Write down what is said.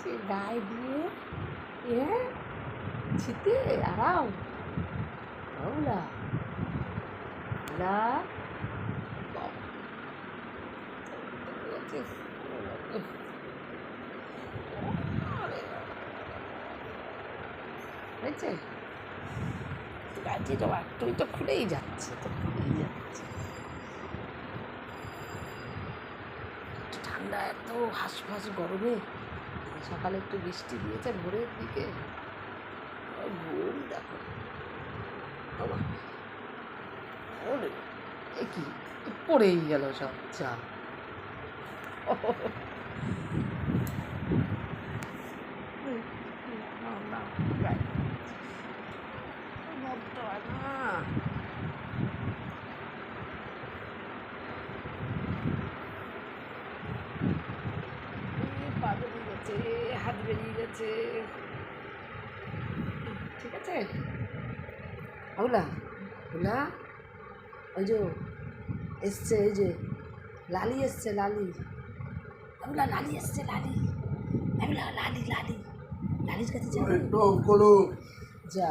সে গায়ে দিয়ে ছিতে আরাম। বাবুলা হয়েছে গাছটি তো একটু তো খুলেই যাচ্ছে, একটু ঠান্ডা, এত হাঁসফাঁস গরমে। সকালে একটু বৃষ্টি দিয়েছে ভোরের দিকে, ঘুম দেখো। এ কি পড়েই গেল সব চা। পা বেরিয়ে গেছে, হাত বেরিয়ে গেছে। ঠিক আছে বাবুলা, বাবুলা ওই যে এসছে, এই যে লালি এসছে, লালি বাবুলা, লালি এসছে, লালি বাবুলা, লালি লালির কাছে যা। যা